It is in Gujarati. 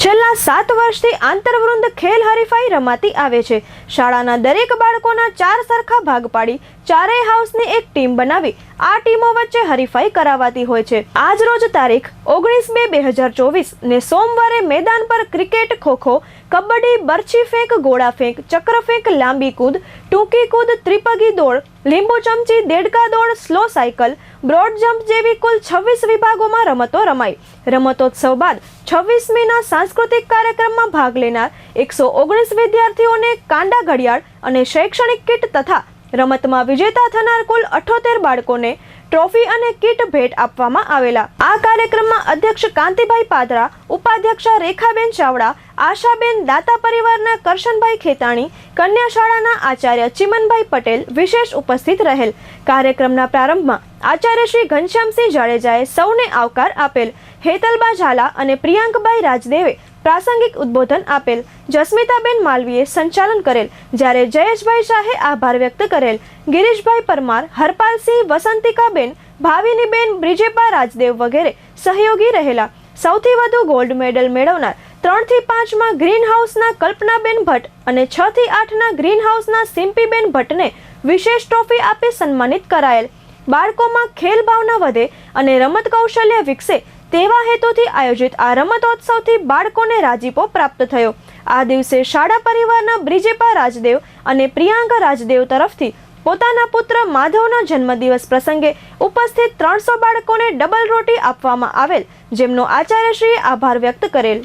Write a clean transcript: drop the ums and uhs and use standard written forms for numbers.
છેલ્લા 7 વર્ષથી આંતરવૃંદ ખેલ હરીફાઈ રમાતી આવે છે। શાળાના દરેક બાળકોના 4 સરખા ભાગ પાડી ચારેય હાઉસની એક ટીમ બનાવી આ ટીમો વચ્ચે હરીફાઈ કરાવાતી હોય છે। આજ રોજ તારીખ 19/2/2024 ને સોમવારે મેદાન પર ક્રિકેટ, ખોખો, કબડ્ડી, બરછી ફેંક, ગોળા ફેંક, ચક્ર ફેંક, લાંબી કૂદ, ટૂંકી કૂદ, ત્રિપગી દોડ, લીંબુ ચમચી, દેડકા દોડ, સ્લો સાયકલ, બ્રોડ જમ્પ જેવી કુલ 26 વિભાગોમાં રમતો રમાઈ। રમતોત્સવ બાદ 26મીના સાંસ્કૃતિક કાર્યક્રમમાં ભાગ લેનાર 119 વિદ્યાર્થીઓને કાંડા ઘડિયાળ અને શૈક્ષણિક કીટ તથા રમતમાં વિજેતા થનાર કુલ 78 બાળકોને ટ્રોફી અને કીટ ભેટ આપવામાં આવેલા। આ કાર્યક્રમમાં અધ્યક્ષ કાંતિભાઈ પાદરા, ઉપાધ્યક્ષા રેખાબેન ચાવડા, આશાબેન, દાતા પરિવારના કરશનભાઈ ખેતાણી, કન્યા શાળાના આચાર્ય ચિમનભાઈ પટેલ વિશેષ ઉપસ્થિત રહેલ। કાર્યક્રમના પ્રારંભમાં આચાર્ય શ્રી ઘનશ્યામસિંહ જાડેજાએ સૌને આવકાર આપેલ। હેતલબા ઝાલા અને પ્રિયાંકભાઈ રાજદેવે પ્રાસંગિક ઉદ્બોધન આપેલ। જસ્મિતાબેન માલવીએ સંચાલન કરેલ, જ્યારે જયેશભાઈ શાહે આભાર વ્યક્ત કરેલ। ગિરીશભાઈ પરમાર, હરપાલસિંહ, વસંતિકાબેન, ભાવિનીબેન, બ્રિજેપા રાજદેવ વગેરે સહયોગી રહેલા। સૌથી વધુ ગોલ્ડ મેડલ મેળવનાર 3 થી 5માં ગ્રીન હાઉસના કલ્પનાબેન ભટ્ટ અને 6 થી 8ના ગ્રીન હાઉસના સિમ્પીબેન ભટ્ટને વિશેષ ટ્રોફી આપી સન્માનિત કરાયેલ। બાળકોમાં ખેલ ભાવના વધે અને રમત કૌશલ્ય વિકસે તેવા હેતુથી આયોજિત આ રમતોત્સવથી બાળકોને રાજીપો પ્રાપ્ત થયો। આ દિવસે શાળા પરિવારના બ્રિજેપા રાજદેવ અને પ્રિયાંકા રાજદેવ તરફથી પોતાના પુત્ર માધવના જન્મદિવસ પ્રસંગે ઉપસ્થિત 300 બાળકોને ડબલ રોટી આપવામાં આવેલ, જેમનો આચાર્યશ્રીએ આભાર વ્યક્ત કરેલ।